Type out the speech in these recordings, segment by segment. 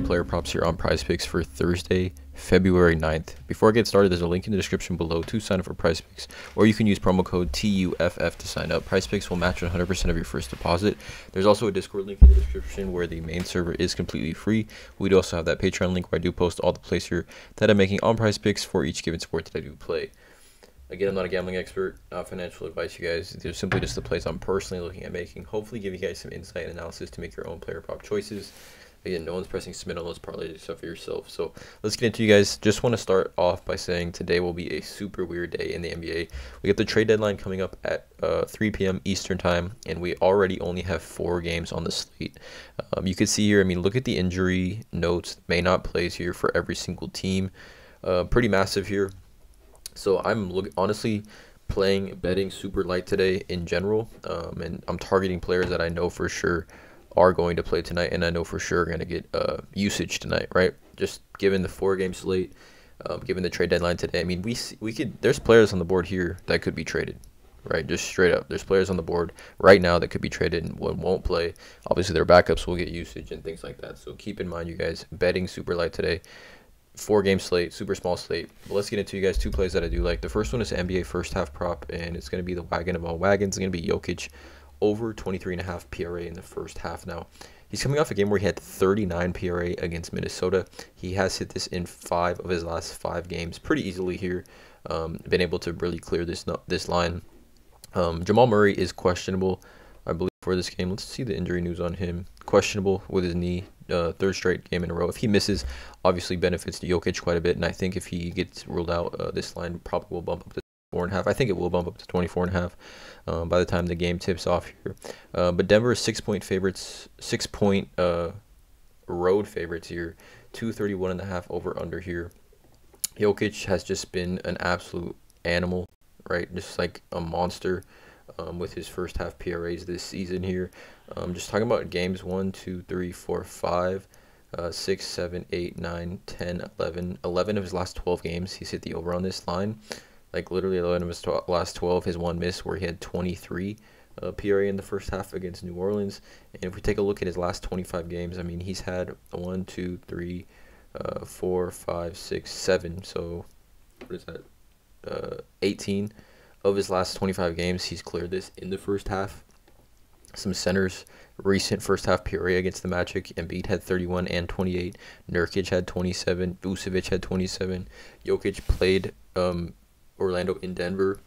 Player props here on PrizePicks for Thursday, February 9th. Before I get started, there's a link in the description below to sign up for PrizePicks, or you can use promo code TUFF to sign up. PrizePicks will match 100% of your first deposit. There's also a Discord link in the description where the main server is completely free. We do also have that Patreon link where I do post all the plays here that I'm making on PrizePicks for each given sport that I do play. Again, I'm not a gambling expert, not financial advice, you guys. They're simply just the plays I'm personally looking at making. Hopefully give you guys some insight and analysis to make your own player prop choices. Again, no one's pressing submit on those parlays stuff for yourself. So let's get into you guys. Just want to start off by saying today will be a super weird day in the NBA. We get the trade deadline coming up at 3 p.m. Eastern time, and we already only have 4 games on the slate. You can see here, I mean, look at the injury notes, may not plays here for every single team. Pretty massive here. So I'm honestly betting super light today in general, and I'm targeting players that I know for sure are going to play tonight, and I know for sure are going to get usage tonight, right? Just given the 4-game slate, given the trade deadline today, I mean, we could. There's players on the board here that could be traded, right? Just straight up, there's players on the board right now that could be traded and won't play. Obviously, their backups will get usage and things like that. So keep in mind, you guys, betting super light today. 4-game slate, super small slate. But let's get into you guys 2 plays that I do like. The first one is NBA first half prop, and it's going to be the wagon of all wagons. It's going to be Jokic over 23.5 PRA in the first half. Now, he's coming off a game where he had 39 PRA against Minnesota. He has hit this in 5 of his last 5 games pretty easily here. Been able to really clear this line. Jamal Murray is questionable, I believe, for this game. Let's see the injury news on him. Questionable with his knee, 3rd straight game in a row. If he misses, obviously benefits to Jokic quite a bit, and I think if he gets ruled out, this line probably will bump up to 4.5. I think it will bump up to 24.5 by the time the game tips off here. But Denver is 6-point favorites, 6-point road favorites here. 231.5 over under here. Jokic has just been an absolute animal, right? Just like a monster with his first half PRAs this season here. Just talking about games 1, 2, 3, 4, 5. 6, 7, 8, 9, 10, 11. 11 of his last 12 games, he's hit the over on this line. Like literally 11 of his last 12, his one miss where he had 23 PRA in the first half against New Orleans. And if we take a look at his last 25 games, I mean, he's had 1, 2, 3, 4, 5, 6, 7. So what is that? 18 of his last 25 games, he's cleared this in the first half. Some centers, recent first half PRA against the Magic. Embiid had 31 and 28. Nurkic had 27. Vucevic had 27. Jokic played Orlando in Denver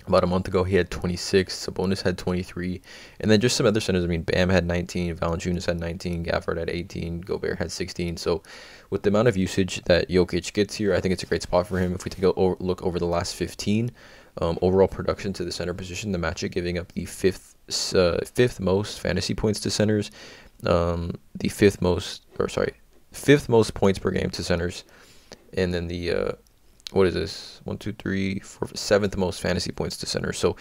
about a month ago. He had 26. Sabonis had 23. And then just some other centers. I mean, Bam had 19. Valanciunas had 19. Gafford had 18. Gobert had 16. So with the amount of usage that Jokic gets here, I think it's a great spot for him. If we take a look over the last 15, overall production to the center position, the Magic giving up the fifth most fantasy points to centers, the fifth most points per game to centers, and then the what is this? 1, 2, 3, 4, 7th most fantasy points to centers. So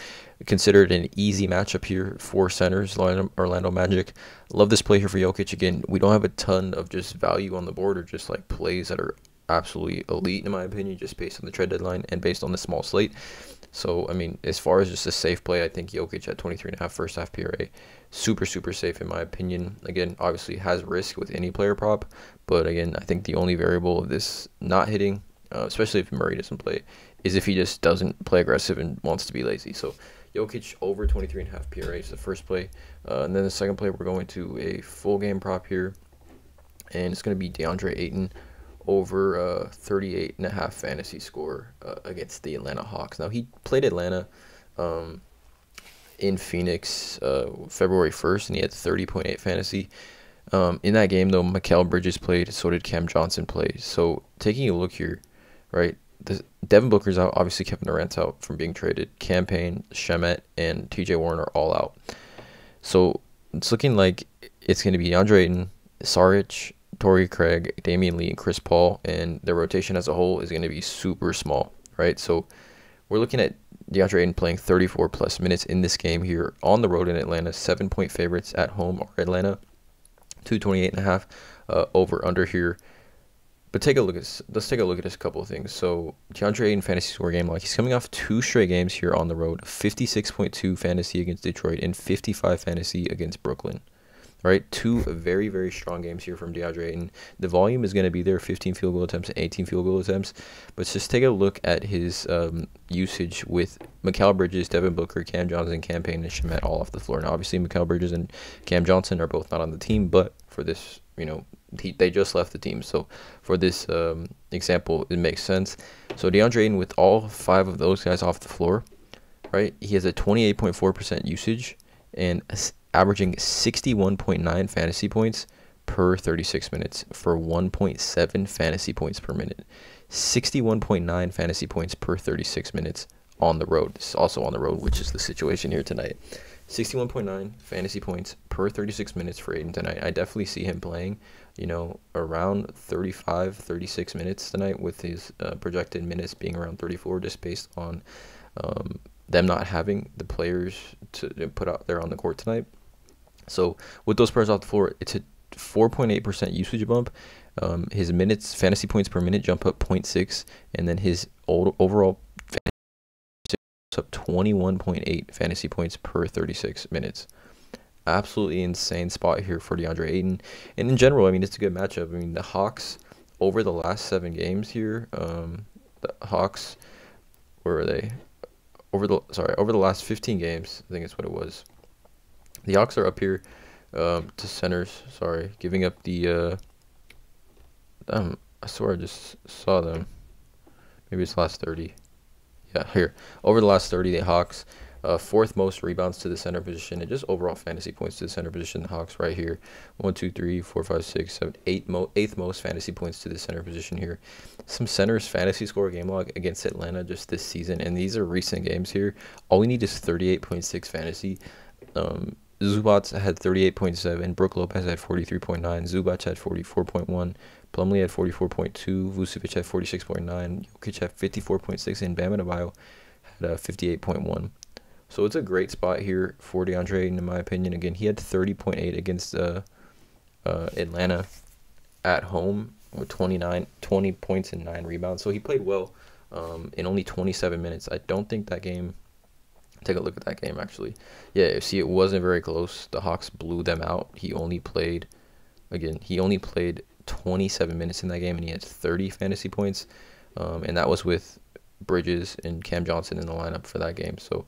considered an easy matchup here for centers. Orlando Magic. Love this play here for Jokic. Again, we don't have a ton of just value on the board or just like plays that are absolutely elite in my opinion, just based on the trade deadline and based on the small slate. So I mean, as far as just a safe play, I think Jokic at 23.5 first half PRA, super safe in my opinion. Again, obviously has risk with any player prop, but again, I think the only variable of this not hitting, especially if Murray doesn't play, is if he just doesn't play aggressive and wants to be lazy. So Jokic over 23.5 PRA is the first play, and then the second play we're going to a full game prop here, and it's going to be DeAndre Ayton over 38.5 fantasy score against the Atlanta Hawks. Now, he played Atlanta in Phoenix February 1st, and he had 30.8 fantasy. In that game, though, Mikal Bridges played, so did Cam Johnson play. So, taking a look here, right, Devin Booker's out, obviously Kevin Durant's out from being traded. Cam Payne, Shamet, and TJ Warren are all out. So, it's looking like it's going to be DeAndre Ayton, Saric, Torrey Craig, Damian Lee, and Chris Paul, and their rotation as a whole is going to be super small, right? So we're looking at DeAndre Ayton playing 34 plus minutes in this game here on the road in Atlanta. 7-point favorites at home are Atlanta, 228.5 over under here. But let's take a look at this couple of things. So DeAndre Ayton fantasy score game, like he's coming off 2 straight games here on the road, 56.2 fantasy against Detroit and 55 fantasy against Brooklyn. right? Two very, very strong games here from DeAndre Ayton. The volume is going to be there, 15 field goal attempts and 18 field goal attempts. But just take a look at his usage with Mikal Bridges, Devin Booker, Cam Johnson, Cam Payne, and Shamet all off the floor. Now, obviously, Mikal Bridges and Cam Johnson are both not on the team, but for this, they just left the team. So for this example, it makes sense. So DeAndre Ayton with all 5 of those guys off the floor, right? He has a 28.4% usage and averaging 61.9 fantasy points per 36 minutes for 1.7 fantasy points per minute. 61.9 fantasy points per 36 minutes on the road. This is also on the road, which is the situation here tonight. 61.9 fantasy points per 36 minutes for Ayton tonight. I definitely see him playing, around 35, 36 minutes tonight, with his projected minutes being around 34, just based on them not having the players to put out there on the court tonight. So with those players off the floor, it's a 4.8% usage bump. His minutes, fantasy points per minute, jump up 0.6, and then his overall up 21.8 fantasy points per 36 minutes. Absolutely insane spot here for DeAndre Ayton. And in general, it's a good matchup. The Hawks, over the last 7 games here, the Hawks, where are they? Over the last 15 games, I think it's what it was. The Hawks are up here to centers, giving up the I swear I just saw them. Maybe it's last 30. Yeah, here. Over the last 30, the Hawks, 4th most rebounds to the center position, and just overall fantasy points to the center position. The Hawks right here. 1, 2, 3, 4, 5, 6, 7, 8th most fantasy points to the center position here. Some centers fantasy score game log against Atlanta just this season, and these are recent games here. All we need is 38.6 fantasy. Zubac had 38.7, Brook Lopez had 43.9, Zubac had 44.1, Plumlee had 44.2, Vucevic had 46.9, Jokic had 54.6, and Bam Adebayo had 58.1. So it's a great spot here for DeAndre Ayton, in my opinion. Again, he had 30.8 against Atlanta at home with 20 points and 9 rebounds. So he played well in only 27 minutes. I don't think that game... Take a look at that game, actually. Yeah, see, it wasn't very close. The Hawks blew them out. He only played 27 minutes in that game, and he had 30 fantasy points. And that was with Bridges and Cam Johnson in the lineup for that game. So,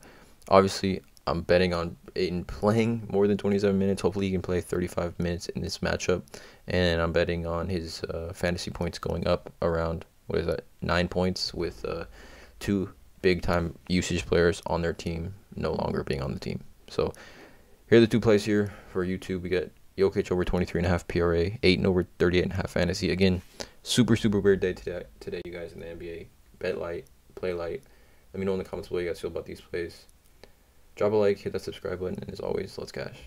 obviously, I'm betting on Ayton playing more than 27 minutes. Hopefully, he can play 35 minutes in this matchup. And I'm betting on his fantasy points going up around, 9 points, with 2 big-time usage players on their team no longer being on the team. So here are the 2 plays here for YouTube. We got Jokic over 23.5 PRA, Ayton over 38.5 fantasy. Again, super weird day today, you guys, in the NBA. Bet light, play light. Let me know in the comments below how you guys feel about these plays. Drop a like, hit that subscribe button, and as always, let's cash.